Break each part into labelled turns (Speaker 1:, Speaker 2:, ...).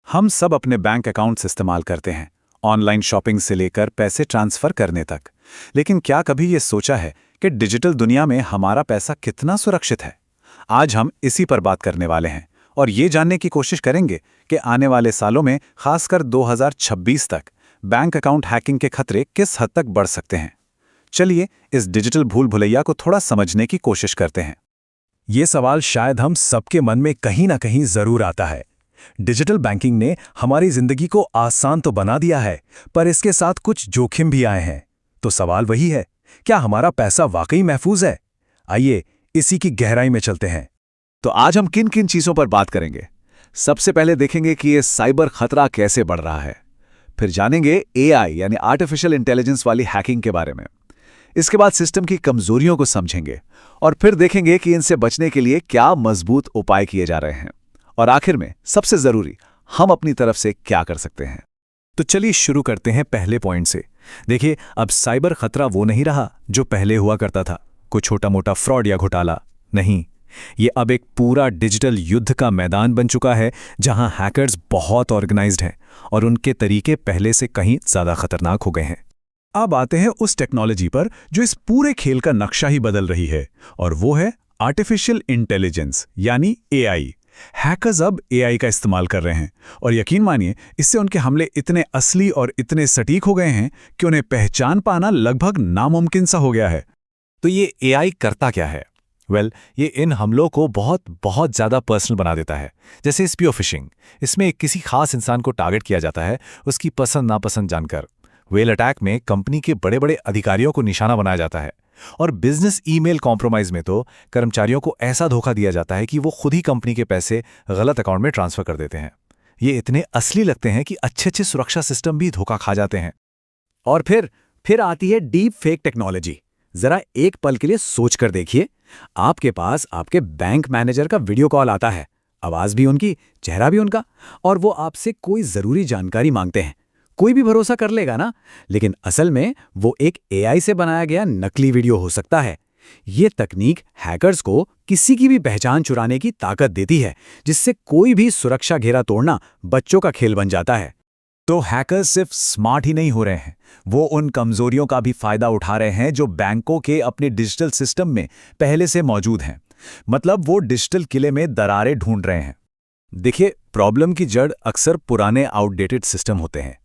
Speaker 1: हम सब अपने बैंक अकाउंट्स इस्तेमाल करते हैं, ऑनलाइन शॉपिंग से लेकर पैसे ट्रांसफर करने तक। लेकिन क्या कभी ये सोचा है कि डिजिटल दुनिया में हमारा पैसा कितना सुरक्षित है? आज हम इसी पर बात करने वाले हैं और ये जानने की कोशिश करेंगे कि आने वाले सालों में, खासकर 2026 तक, बैंक अकाउंट हैकिंग के खतरे किस हद तक बढ़ सकते हैं। चलिए इस डिजिटल भूल भुलैया को थोड़ा समझने की कोशिश करते हैं।
Speaker 2: ये सवाल शायद हम सबके मन में कहीं ना कहीं जरूर आता है। डिजिटल बैंकिंग ने हमारी जिंदगी को आसान तो बना दिया है, पर इसके साथ कुछ जोखिम भी आए हैं। तो सवाल वही है, क्या हमारा पैसा वाकई महफूज है? आइए इसी की गहराई में चलते हैं।
Speaker 3: तो आज हम किन किन चीजों पर बात करेंगे। सबसे पहले देखेंगे कि ये साइबर खतरा कैसे बढ़ रहा है। फिर जानेंगे एआई यानी आर्टिफिशियल इंटेलिजेंस वाली हैकिंग के बारे में। इसके बाद सिस्टम की कमजोरियों को समझेंगे और फिर देखेंगे कि इनसे बचने के लिए क्या मजबूत उपाय किए जा रहे हैं। और आखिर में सबसे जरूरी, हम अपनी तरफ से क्या कर सकते हैं।
Speaker 2: तो चलिए शुरू करते हैं पहले पॉइंट से। देखिए, अब साइबर खतरा वो नहीं रहा जो पहले हुआ करता था, कोई छोटा मोटा फ्रॉड या घोटाला नहीं। ये अब एक पूरा डिजिटल युद्ध का मैदान बन चुका है, जहां हैकर्स बहुत ऑर्गेनाइज्ड हैं और उनके तरीके पहले से कहीं ज्यादा खतरनाक हो गए हैं। अब आते हैं उस टेक्नोलॉजी पर जो इस पूरे खेल का नक्शा ही बदल रही है, और वो है आर्टिफिशियल इंटेलिजेंस यानी एआई। हैकर्स अब एआई का इस्तेमाल कर रहे हैं और यकीन मानिए, इससे उनके हमले इतने असली और इतने सटीक हो गए हैं कि उन्हें पहचान पाना लगभग नामुमकिन सा हो गया है।
Speaker 3: तो ये एआई करता क्या है? ये इन हमलों को बहुत बहुत ज़्यादा पर्सनल बना देता है। जैसे स्पियोफिशिंग, इसमें किसी खास इंसान को टारगेट किया जाता है, उसकी पसंद नापसंद जानकर। व्हेल अटैक में कंपनी के बड़े बड़े अधिकारियों को निशाना बनाया जाता है। और बिजनेस ईमेल कॉम्प्रोमाइज में तो कर्मचारियों को ऐसा धोखा दिया जाता है कि वो खुद ही कंपनी के पैसे गलत अकाउंट में ट्रांसफर कर देते हैं। ये इतने असली लगते हैं कि अच्छे अच्छे सुरक्षा सिस्टम भी धोखा खा जाते हैं।
Speaker 4: और फिर आती है डीप फेक टेक्नोलॉजी। जरा एक पल के लिए सोच कर देखिए, आपके पास आपके बैंक मैनेजर का वीडियो कॉल आता है, आवाज भी उनकी, चेहरा भी उनका, और वो आपसे कोई जरूरी जानकारी मांगते हैं। कोई भी भरोसा कर लेगा ना, लेकिन असल में वो एक एआई से बनाया गया नकली वीडियो हो सकता है। ये तकनीक हैकर्स को किसी की भी पहचान चुराने की ताकत देती है, जिससे कोई भी सुरक्षा घेरा तोड़ना बच्चों का खेल बन जाता है।
Speaker 2: तो हैकर्स सिर्फ स्मार्ट ही नहीं हो रहे हैं, वो उन कमजोरियों का भी फायदा उठा रहे हैं जो बैंकों के अपने डिजिटल सिस्टम में पहले से मौजूद हैं। मतलब वो डिजिटल किले में दरारें ढूंढ रहे हैं। देखिए, प्रॉब्लम की जड़ अक्सर पुराने आउटडेटेड सिस्टम होते हैं।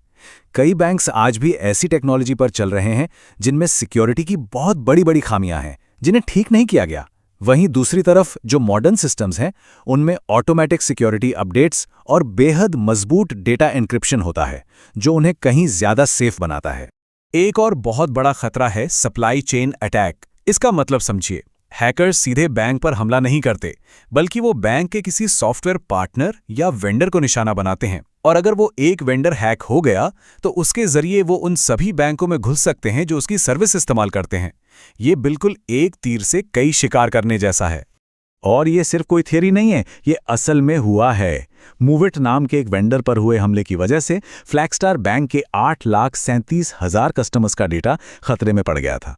Speaker 2: कई बैंक्स आज भी ऐसी टेक्नोलॉजी पर चल रहे हैं जिनमें सिक्योरिटी की बहुत बड़ी बड़ी खामियां हैं, जिन्हें ठीक नहीं किया गया। वहीं दूसरी तरफ जो मॉडर्न सिस्टम्स हैं, उनमें ऑटोमेटिक सिक्योरिटी अपडेट्स और बेहद मजबूत डेटा एन्क्रिप्शन होता है, जो उन्हें कहीं ज्यादा सेफ बनाता है। एक और बहुत बड़ा खतरा है सप्लाई चेन अटैक। इसका मतलब समझिए, हैकर्स सीधे बैंक पर हमला नहीं करते, बल्कि वो बैंक के किसी सॉफ्टवेयर पार्टनर या वेंडर को निशाना बनाते हैं। और अगर वो एक वेंडर हैक हो गया, तो उसके जरिए वो उन सभी बैंकों में घुस सकते हैं जो उसकी सर्विस इस्तेमाल करते हैं। ये बिल्कुल एक तीर से कई शिकार करने जैसा है।
Speaker 1: और ये सिर्फ कोई थियरी नहीं है, ये असल में हुआ है। मूविट नाम के एक वेंडर पर हुए हमले की वजह से फ्लैगस्टार बैंक के 8,37,000 कस्टमर्स का डेटा खतरे में पड़ गया था।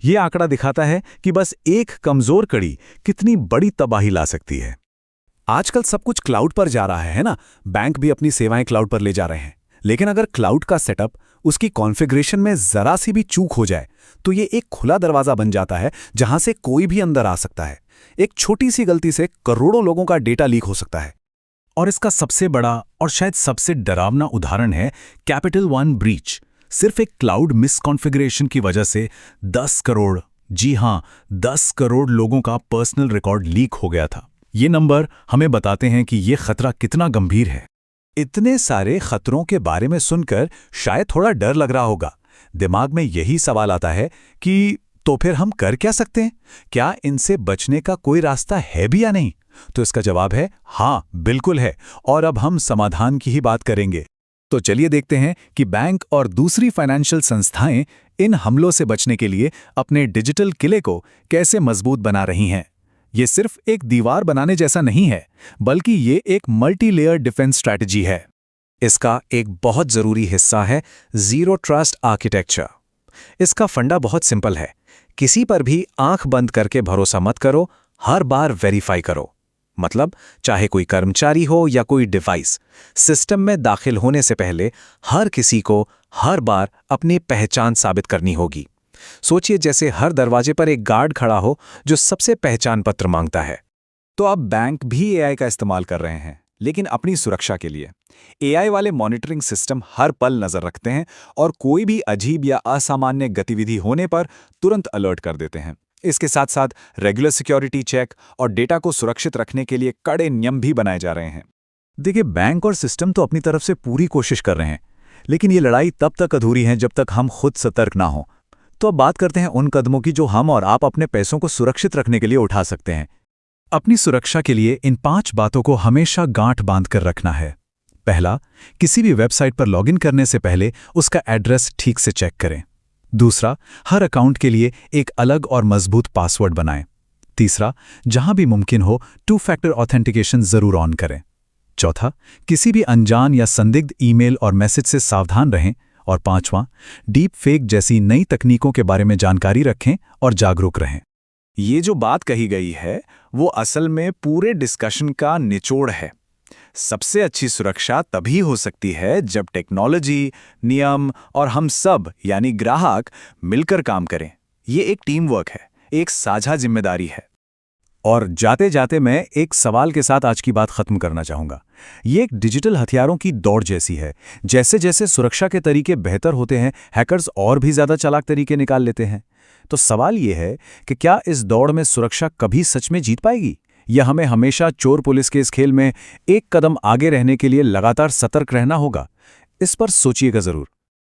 Speaker 1: ये आंकड़ा दिखाता है कि बस एक कमजोर कड़ी कितनी बड़ी तबाही ला सकती है।
Speaker 2: आजकल सब कुछ क्लाउड पर जा रहा है ना, बैंक भी अपनी सेवाएं क्लाउड पर ले जा रहे हैं। लेकिन अगर क्लाउड का सेटअप, उसकी कॉन्फ़िगरेशन में जरा सी भी चूक हो जाए, तो ये एक खुला दरवाजा बन जाता है जहां से कोई भी अंदर आ सकता है। एक छोटी सी गलती से करोड़ों लोगों का डेटा लीक हो सकता है। और इसका सबसे बड़ा और शायद सबसे डरावना उदाहरण है कैपिटल वन ब्रीच। सिर्फ एक क्लाउड मिसकॉन्फ़िगरेशन की वजह से 10 करोड़, जी हां, 10 करोड़ लोगों का पर्सनल रिकॉर्ड लीक हो गया था। ये नंबर हमें बताते हैं कि ये खतरा कितना गंभीर है।
Speaker 1: इतने सारे खतरों के बारे में सुनकर शायद थोड़ा डर लग रहा होगा। दिमाग में यही सवाल आता है कि तो फिर हम कर क्या सकते हैं? क्या इनसे बचने का कोई रास्ता है भी या नहीं? तो इसका जवाब है हाँ, बिल्कुल है। और अब हम समाधान की ही बात करेंगे। तो चलिए देखते हैं कि बैंक और दूसरी फाइनेंशियल संस्थाएं इन हमलों से बचने के लिए अपने डिजिटल किले को कैसे मजबूत बना रही हैं। ये सिर्फ एक दीवार बनाने जैसा नहीं है, बल्कि ये एक मल्टी लेयर डिफेंस स्ट्रैटेजी है। इसका एक बहुत जरूरी हिस्सा है जीरो ट्रस्ट आर्किटेक्चर। इसका फंडा बहुत सिंपल है, किसी पर भी आंख बंद करके भरोसा मत करो, हर बार वेरीफाई करो।
Speaker 3: मतलब चाहे कोई कर्मचारी हो या कोई डिवाइस, सिस्टम में दाखिल होने से पहले हर किसी को हर बार अपनी पहचान साबित करनी होगी। सोचिए जैसे हर दरवाजे पर एक गार्ड खड़ा हो जो सबसे पहचान पत्र मांगता है।
Speaker 2: तो अब बैंक भी एआई का इस्तेमाल कर रहे हैं, लेकिन अपनी सुरक्षा के लिए। एआई वाले मॉनिटरिंग सिस्टम हर पल नजर रखते हैं और कोई भी अजीब या असामान्य गतिविधि होने पर तुरंत अलर्ट कर देते हैं। इसके साथ साथ रेगुलर सिक्योरिटी चेक और डेटा को सुरक्षित रखने के लिए कड़े नियम भी बनाए जा रहे हैं।
Speaker 1: देखिए, बैंक और सिस्टम तो अपनी तरफ से पूरी कोशिश कर रहे हैं, लेकिन ये लड़ाई तब तक अधूरी है जब तक हम खुद सतर्क ना हों। तो अब बात करते हैं उन कदमों की जो हम और आप अपने पैसों को सुरक्षित रखने के लिए उठा सकते हैं। अपनी सुरक्षा के लिए इन 5 बातों को हमेशा गांठ बांधकर रखना है। पहला, किसी भी वेबसाइट पर लॉगिन करने से पहले उसका एड्रेस ठीक से चेक करें। दूसरा, हर अकाउंट के लिए एक अलग और मजबूत पासवर्ड बनाएं। तीसरा, जहां भी मुमकिन हो 2 फैक्टर ऑथेंटिकेशन जरूर ऑन करें। चौथा, किसी भी अनजान या संदिग्ध ईमेल और मैसेज से सावधान रहें। और पांचवां, डीप फेक जैसी नई तकनीकों के बारे में जानकारी रखें और जागरूक रहें।
Speaker 2: ये जो बात कही गई है वो असल में पूरे डिस्कशन का निचोड़ है। सबसे अच्छी सुरक्षा तभी हो सकती है जब टेक्नोलॉजी, नियम और हम सब यानी ग्राहक मिलकर काम करें। ये एक टीम वर्क है, एक साझा जिम्मेदारी है।
Speaker 1: और जाते जाते मैं एक सवाल के साथ आज की बात खत्म करना चाहूंगा। ये एक डिजिटल हथियारों की दौड़ जैसी है। जैसे जैसे सुरक्षा के तरीके बेहतर होते हैं, हैकर्स और भी ज्यादा चालाक तरीके निकाल लेते हैं। तो सवाल ये है कि क्या इस दौड़ में सुरक्षा कभी सच में जीत पाएगी, या हमें हमेशा चोर पुलिस के इस खेल में एक कदम आगे रहने के लिए लगातार सतर्क रहना होगा? इस पर सोचिएगा जरूर।